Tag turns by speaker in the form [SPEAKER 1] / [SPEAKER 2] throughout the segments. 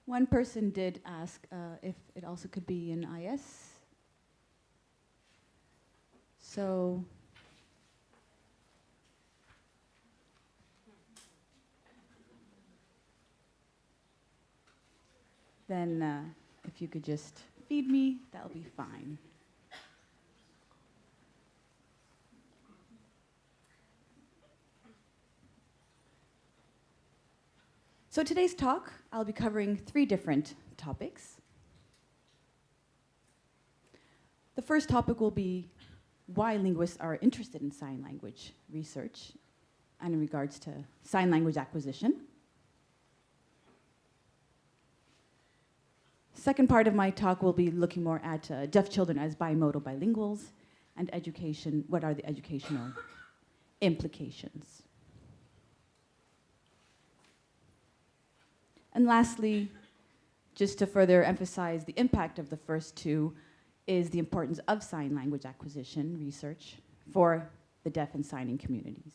[SPEAKER 1] One person did ask if it also could be in IS. So then if you could just feed me, that'll be fine. So today's talk, I'll be covering 3 different topics. The first topic will be why linguists are interested in sign language research and in regards to sign language acquisition. Second part of my talk will be looking more at deaf children as bimodal bilinguals and education, what are the educational implications. And lastly, just to further emphasize the impact of the first 2, is the importance of sign language acquisition research for the deaf and signing communities.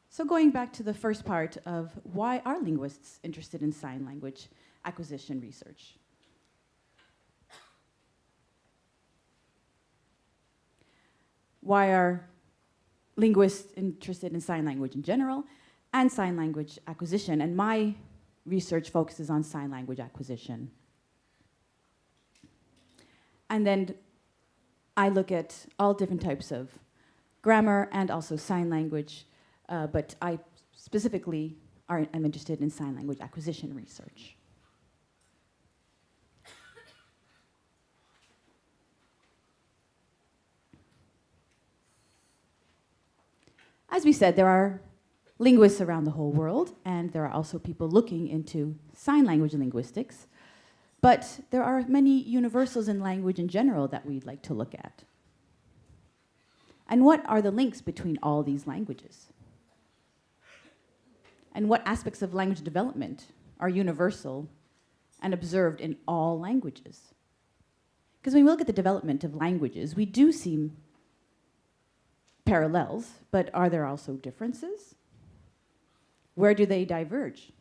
[SPEAKER 1] So going back to the first part of why are linguists interested in sign language acquisition research? Why are linguists interested in sign language in general and sign language acquisition? And my research focuses on sign language acquisition. And then I look at all different types of grammar and also sign language, but I specifically am interested in sign language acquisition research. As we said, there are linguists around the whole world, and there are also people looking into sign language linguistics. But there are many universals in language in general that we'd like to look at. And what are the links between all these languages? And what aspects of language development are universal and observed in all languages? Because when we look at the development of languages, we do see parallels, but are there also differences? Where do they diverge?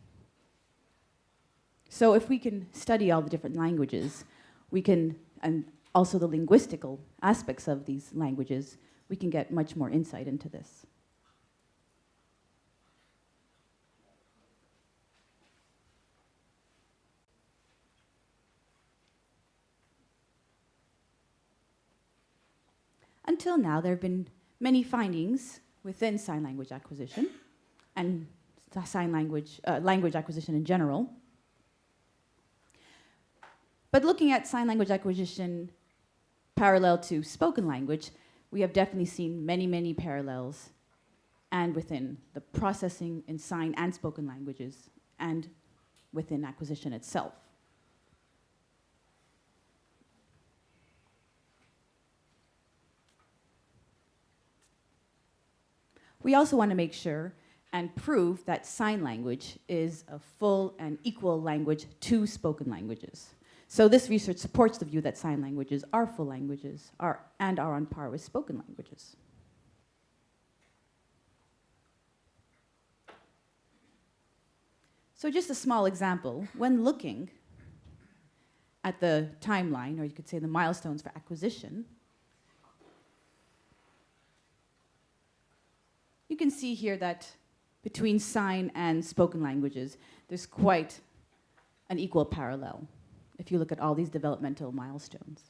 [SPEAKER 1] So if we can study all the different languages, we can, and also the linguistical aspects of these languages, we can get much more insight into this. Until now, there have been many findings within sign language acquisition and sign language, language acquisition in general. But looking at sign language acquisition parallel to spoken language, we have definitely seen many, many parallels and within the processing in sign and spoken languages and within acquisition itself. We also want to make sure and prove that sign language is a full and equal language to spoken languages. So this research supports the view that sign languages are full languages and are on par with spoken languages. So just a small example, when looking at the timeline, or you could say the milestones for acquisition, you can see here that between sign and spoken languages, there's quite an equal parallel if you look at all these developmental milestones.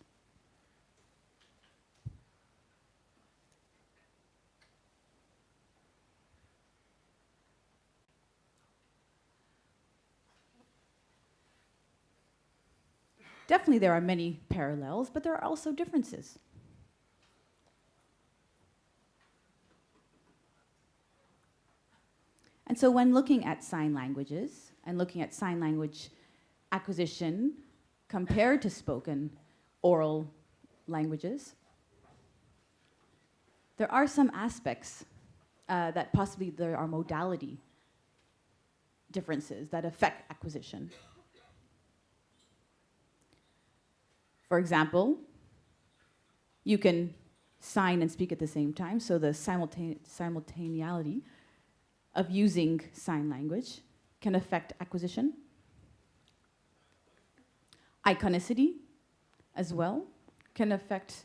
[SPEAKER 1] Definitely there are many parallels, but there are also differences. And so when looking at sign languages and looking at sign language acquisition compared to spoken oral languages, there are some aspects that possibly there are modality differences that affect acquisition. For example, you can sign and speak at the same time, so the simultaneity of using sign language can affect acquisition. Iconicity as well can affect,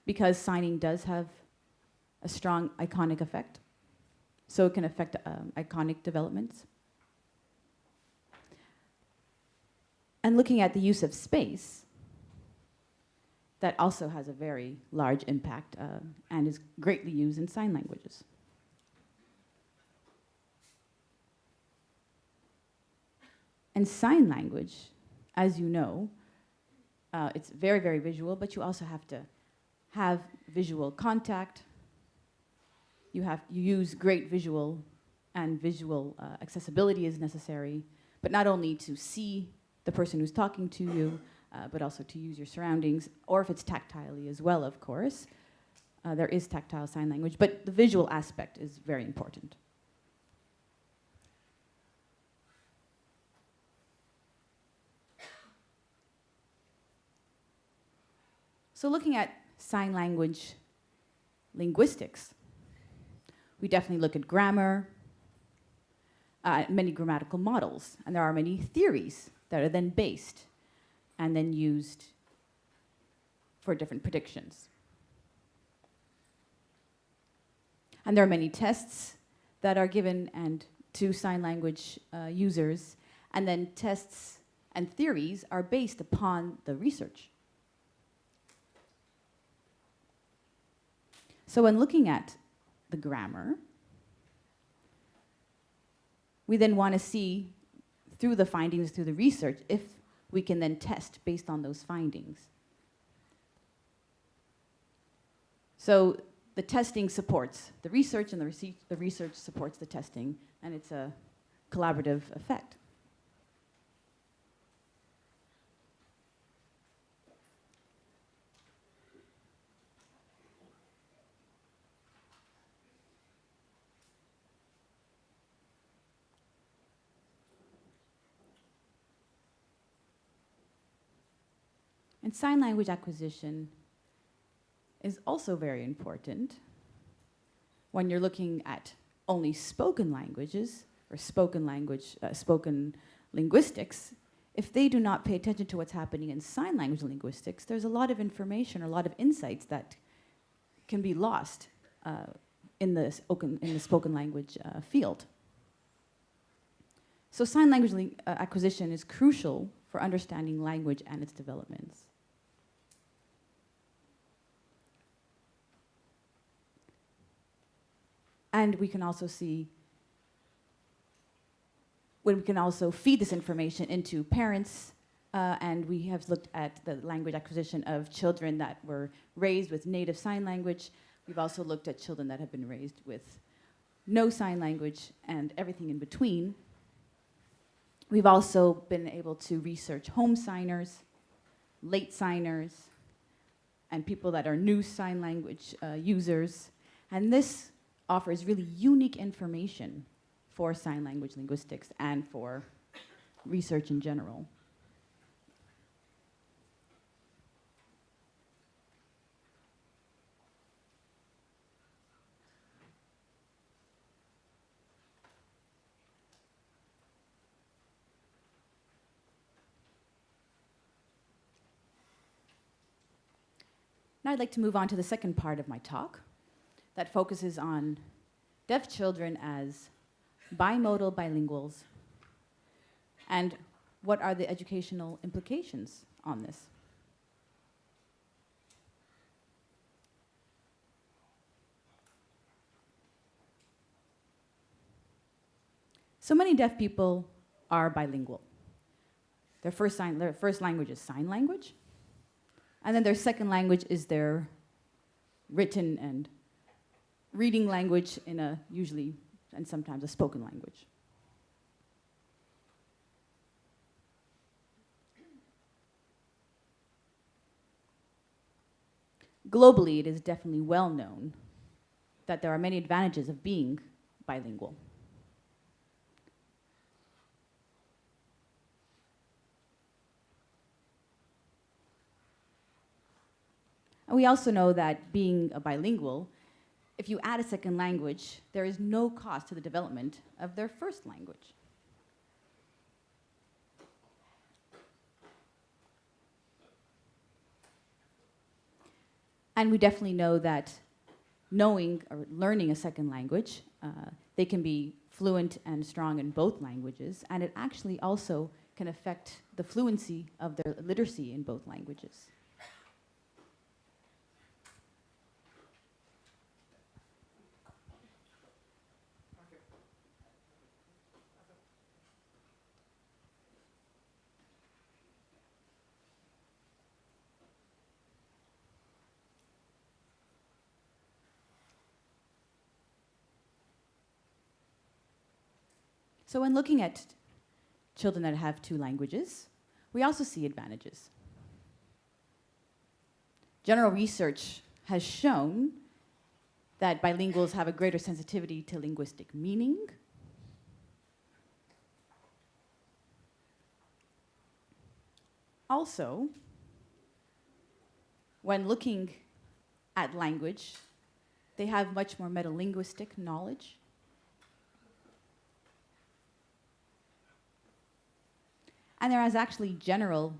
[SPEAKER 1] because signing does have a strong iconic effect, so it can affect iconic developments. And looking at the use of space, that also has a very large impact and is greatly used in sign languages. And sign language, as you know, it's very, very visual, but you also have to have visual contact. You use great visual, and visual accessibility is necessary, but not only to see the person who's talking to you, but also to use your surroundings, or if it's tactilely as well, of course. There is tactile sign language, but the visual aspect is very important. So looking at sign language linguistics, we definitely look at grammar, many grammatical models, and there are many theories that are then based and then used for different predictions. And there are many tests that are given and to sign language users, and then tests and theories are based upon the research. So when looking at the grammar, we then want to see through the findings, through the research, if we can then test based on those findings. So the testing supports the research, and the research supports the testing, and it's a collaborative effect. And sign language acquisition is also very important when you're looking at only spoken languages or spoken linguistics. If they do not pay attention to what's happening in sign language linguistics, there's a lot of information or a lot of insights that can be lost in the spoken language field. So sign language acquisition is crucial for understanding language and its developments. And we can also see when we can also feed this information into parents, and we have looked at the language acquisition of children that were raised with native sign language. We've also looked at children that have been raised with no sign language and everything in between. We've also been able to research home signers, late signers, and people that are new sign language users. And this offers really unique information for sign language linguistics and for research in general. Now I'd like to move on to the second part of my talk that focuses on deaf children as bimodal bilinguals and what are the educational implications on this. So many deaf people are bilingual. Their first language is sign language, and then their second language is their written and reading language in a usually and sometimes a spoken language. Globally, it is definitely well known that there are many advantages of being bilingual. And we also know that being a bilingual, if you add a second language, there is no cost to the development of their first language. And we definitely know that knowing or learning a second language, they can be fluent and strong in both languages, and it actually also can affect the fluency of their literacy in both languages. So when looking at children that have two languages, we also see advantages. General research has shown that bilinguals have a greater sensitivity to linguistic meaning. Also, when looking at language, they have much more metalinguistic knowledge. And there is actually general,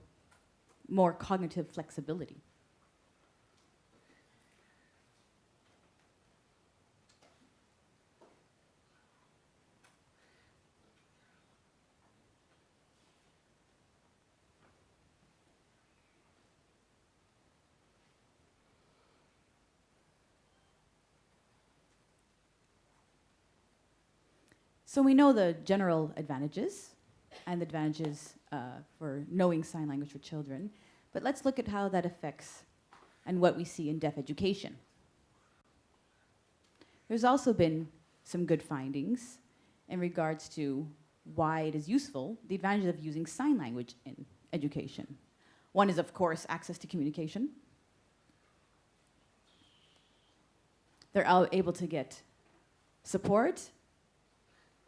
[SPEAKER 1] more cognitive flexibility. So we know the general advantages and the advantages for knowing sign language for children, but let's look at how that affects and what we see in deaf education. There's also been some good findings in regards to why it is useful, the advantages of using sign language in education. One is, of course, access to communication. They're able to get support,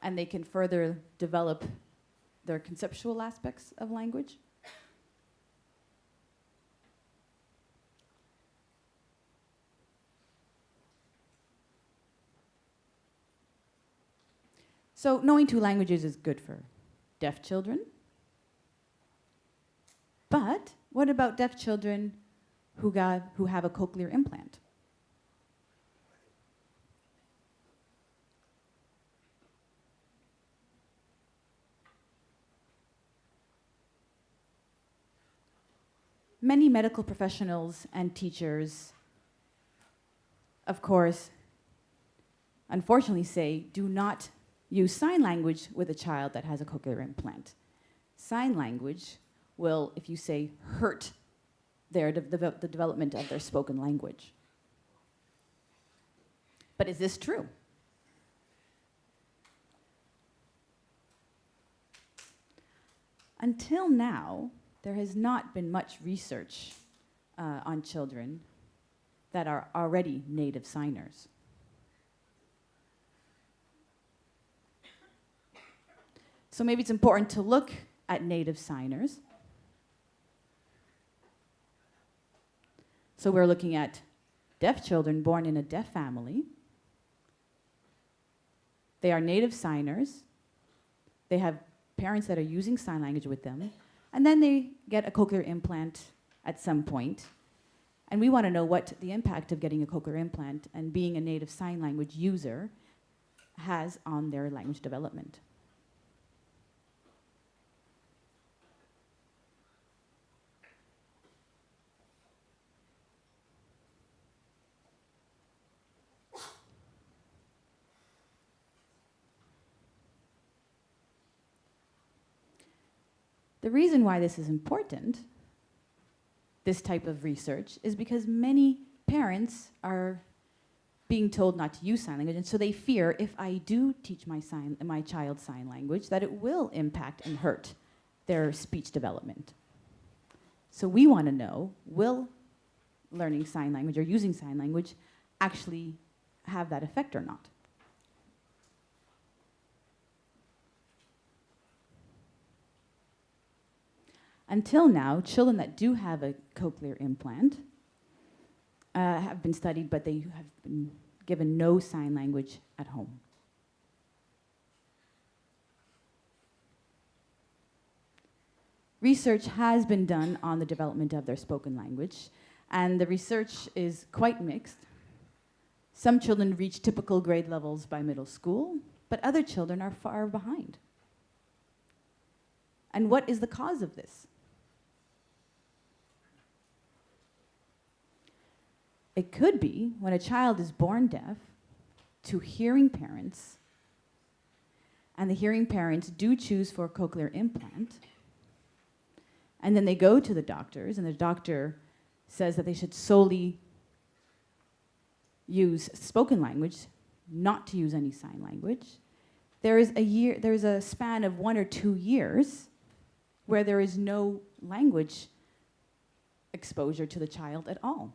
[SPEAKER 1] and they can further develop their conceptual aspects of language. So knowing two languages is good for deaf children. But what about deaf children who have a cochlear implant? Many medical professionals and teachers, of course, unfortunately say, do not use sign language with a child that has a cochlear implant. Sign language will, if you say, hurt the development of their spoken language. But is this true? Until now, there has not been much research on children that are already native signers. So maybe it's important to look at native signers. So we're looking at deaf children born in a deaf family. They are native signers. They have parents that are using sign language with them. And then they get a cochlear implant at some point. And we want to know what the impact of getting a cochlear implant and being a native sign language user has on their language development. The reason why this is important, this type of research, is because many parents are being told not to use sign language, and so they fear if I do teach my child sign language, that it will impact and hurt their speech development. So we want to know, will learning sign language or using sign language actually have that effect or not? Until now, children that do have a cochlear implant have been studied, but they have been given no sign language at home. Research has been done on the development of their spoken language, and the research is quite mixed. Some children reach typical grade levels by middle school, but other children are far behind. And what is the cause of this? It could be when a child is born deaf to hearing parents, and the hearing parents do choose for a cochlear implant, and then they go to the doctors, and the doctor says that they should solely use spoken language, not to use any sign language. There is a span of 1 or 2 years where there is no language exposure to the child at all.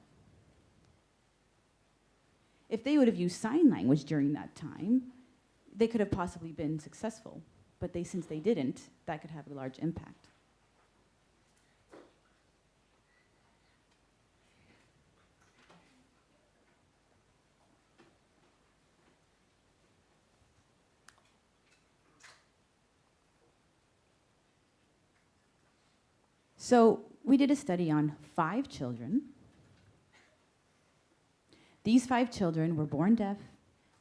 [SPEAKER 1] If they would have used sign language during that time, they could have possibly been successful. But since they didn't, that could have a large impact. So we did a study on 5 children. These 5 children were born deaf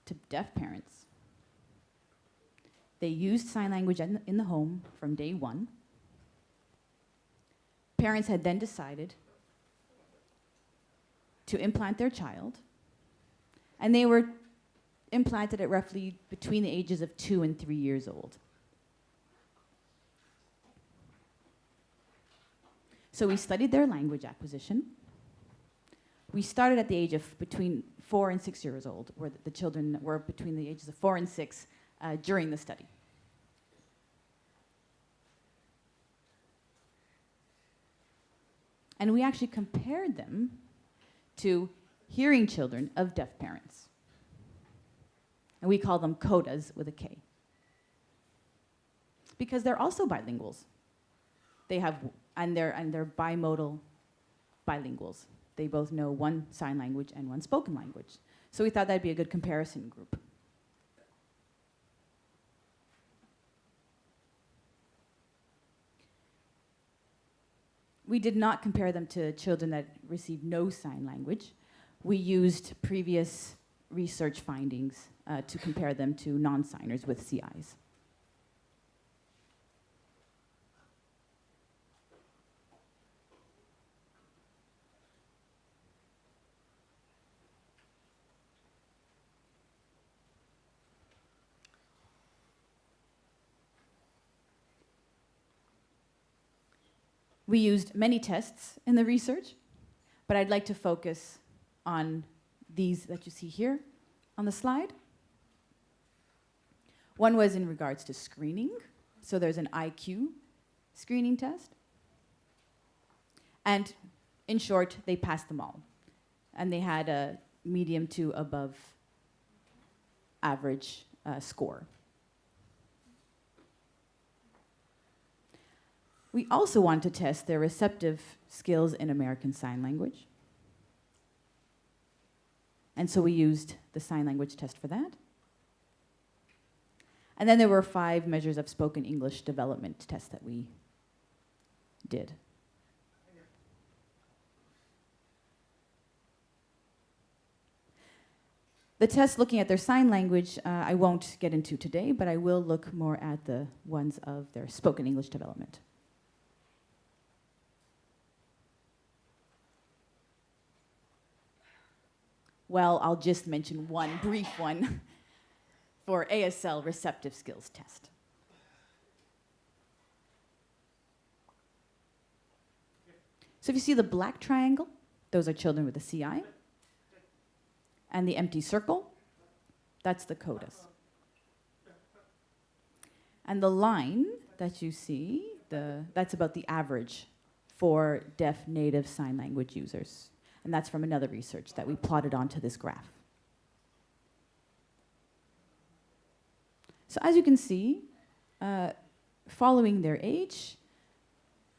[SPEAKER 1] to deaf parents. They used sign language in the home from day 1. Parents had then decided to implant their child, and they were implanted at roughly between the ages of 2 and 3 years old. So we studied their language acquisition. We started at the age of between 4 and 6 years old, where the children were between the ages of 4 and 6 during the study. And we actually compared them to hearing children of deaf parents. And we call them CODAs with a K. Because they're also bilinguals. They're bimodal bilinguals. They both know one sign language and one spoken language. So we thought that'd be a good comparison group. We did not compare them to children that received no sign language. We used previous research findings to compare them to non-signers with CIs. We used many tests in the research, but I'd like to focus on these that you see here on the slide. One was in regards to screening. So there's an IQ screening test. And in short, they passed them all. And they had a medium to above average score. We also wanted to test their receptive skills in American Sign Language. And so we used the sign language test for that. And then there were 5 measures of spoken English development tests that we did. The tests looking at their sign language, I won't get into today, but I will look more at the ones of their spoken English development. Well, I'll just mention one brief one for ASL receptive skills test. So if you see the black triangle, those are children with a CI. And the empty circle, that's the CODAs. And the line that you see, that's about the average for deaf native sign language users. And that's from another research that we plotted onto this graph. So as you can see, following their age,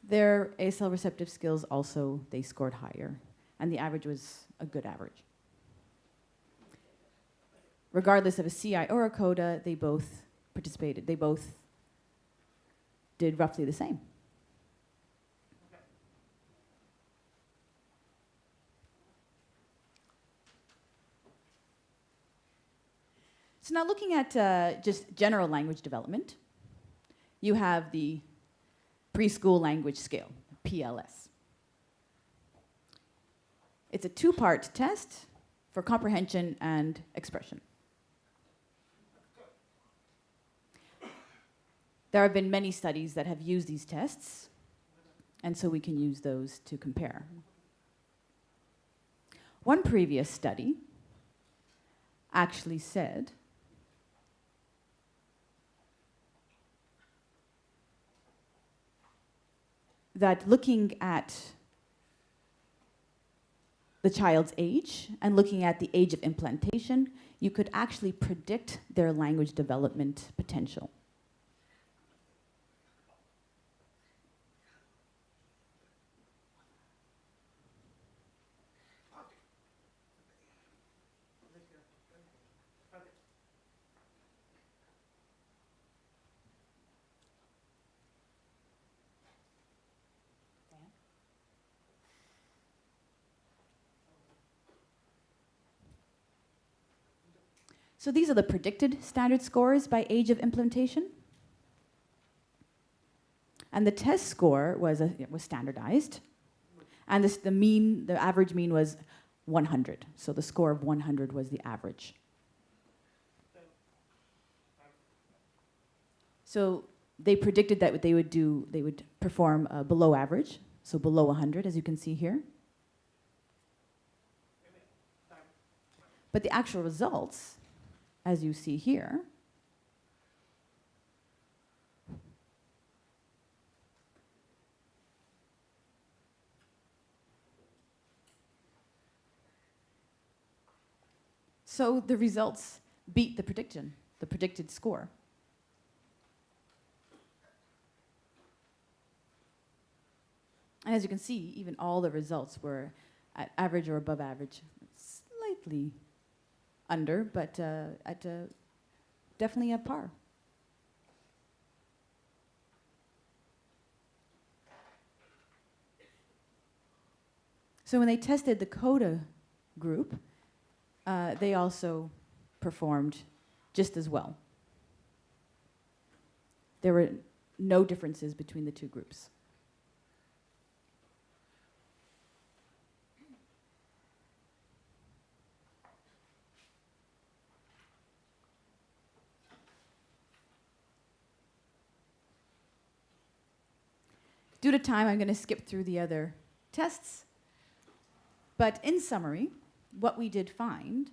[SPEAKER 1] their ASL receptive skills also, they scored higher. and the average was a good average. Regardless of a CI or a CODA, they both participated. They both did roughly the same. So now looking at just general language development, you have the preschool language scale, PLS. It's a two-part test for comprehension and expression. There have been many studies that have used these tests, and so we can use those to compare. One previous study actually said that looking at the child's age and looking at the age of implantation, you could actually predict their language development potential. So these are the predicted standard scores by age of implantation. And the test score was standardized. And the average mean was 100. So the score of 100 was the average. So they predicted that they would perform below average, so below 100, as you can see here. But the actual results, as you see here, so the results beat the predicted score. And as you can see, even all the results were at average or above average, slightly under, but definitely at par. So when they tested the CODA group, they also performed just as well. There were no differences between the two groups. Due to time, I'm going to skip through the other tests. But in summary, what we did find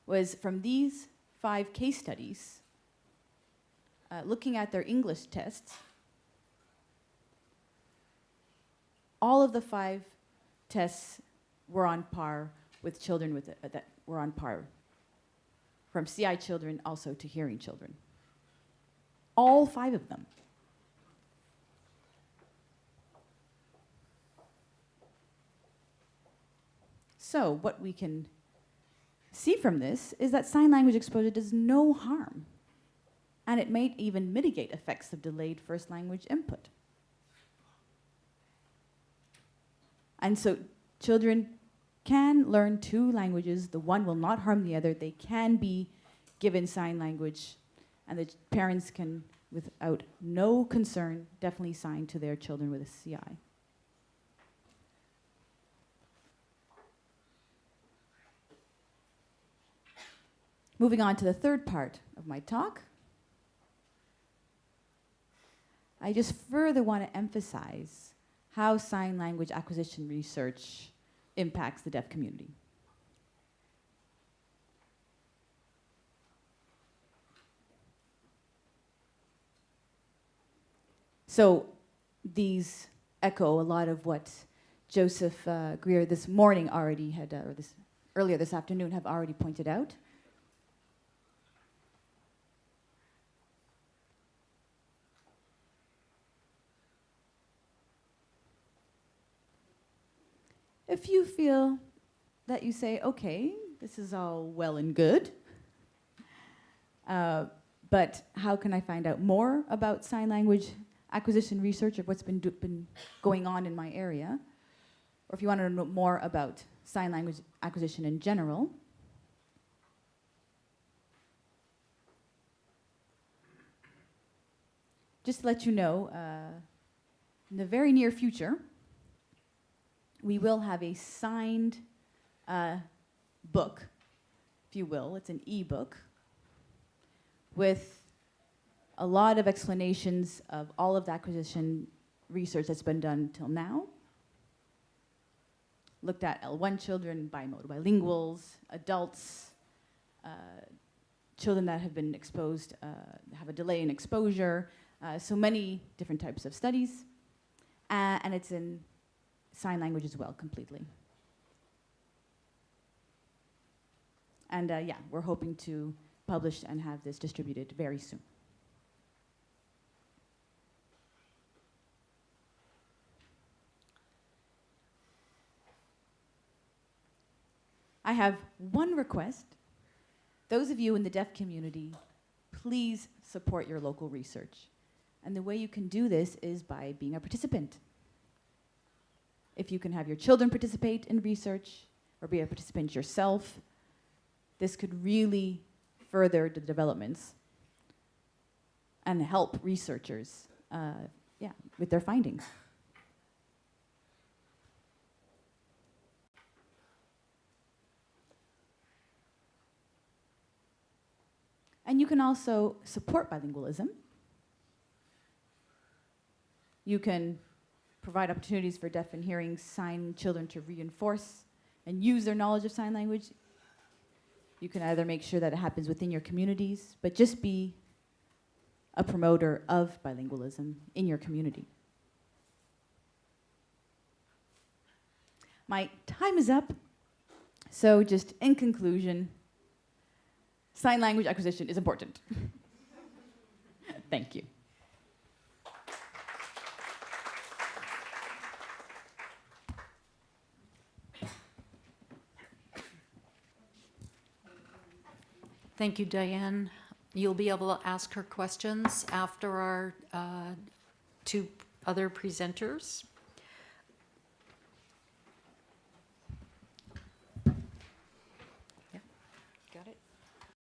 [SPEAKER 1] was from these 5 case studies, looking at their English tests, all of the 5 tests were on par with children that were on par, from CI children also to hearing children. All 5 of them. So what we can see from this is that sign language exposure does no harm, and it may even mitigate effects of delayed first language input. And so children can learn 2 languages. The one will not harm the other. They can be given sign language, and the parents can, without no concern, definitely sign to their children with a CI. Moving on to the third part of my talk, I just further want to emphasize how sign language acquisition research impacts the deaf community. So these echo a lot of what Joseph Greer this morning already had, or earlier this afternoon have already pointed out. if you feel that you say, okay, this is all well and good, but how can I find out more about sign language acquisition research or what's been going on in my area? Or if you want to know more about sign language acquisition in general, just to let you know, in the very near future, we will have a signed book, if you will. It's an e-book with a lot of explanations of all of the acquisition research that's been done till now. Looked at L1 children, bimodal bilinguals, adults, children that have been exposed, have a delay in exposure, so many different types of studies. And it's in sign language as well, completely. And yeah, we're hoping to publish and have this distributed very soon. I have one request. Those of you in the deaf community, please support your local research. And the way you can do this is by being a participant. If you can have your children participate in research or be a participant yourself, this could really further the developments and help researchers with their findings. And you can also support bilingualism. You can provide opportunities for deaf and hearing sign children to reinforce and use their knowledge of sign language. You can either make sure that it happens within your communities, but just be a promoter of bilingualism in your community. My time is up, so just in conclusion, sign language acquisition is important. Thank you.
[SPEAKER 2] Thank you, Diane. You'll be able to ask her questions after our two other presenters. Yeah, got it.